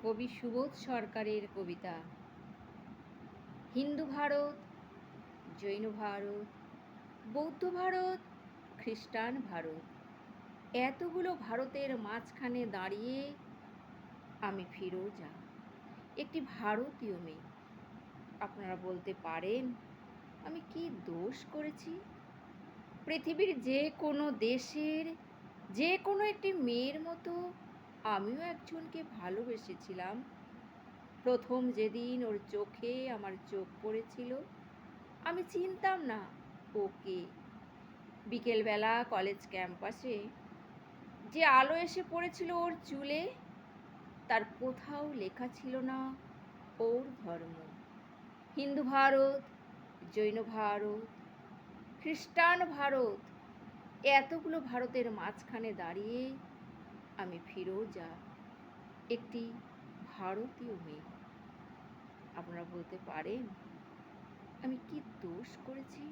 কবি সুবোধ সরকারের কবিতা। হিন্দু ভারত, জৈন ভারত, বৌদ্ধ ভারত, খ্রিস্টান ভারত, এতগুলো ভারতের মাঝখানে দাঁড়িয়ে আমি ফিরোজা, একটি ভারতীয় মেয়ে। আপনারা বলতে পারেন আমি কি দোষ করেছি? পৃথিবীর যে কোনো দেশের যে কোনো একটি মেয়ের মতো আমিও একজনকে ভালোবেসেছিলাম। প্রথম যেদিন ওর চোখে আমার চোখ পড়েছিল, আমি চিনতাম না ওকে। বিকেলবেলা কলেজ ক্যাম্পাসে যে আলো এসে পড়েছিল ওর চুলে, তার কোথাও লেখা ছিল না ওর ধর্ম। হিন্দু ভারত, জৈন ভারত, খ্রিস্টান ভারত, এতগুলো ভারতের মাঝখানে দাঁড়িয়ে আমি ফিরোজা, একটি ভারতীয় মেয়ে। আপনারা বলতে পারেন আমি কি দোষ করেছি?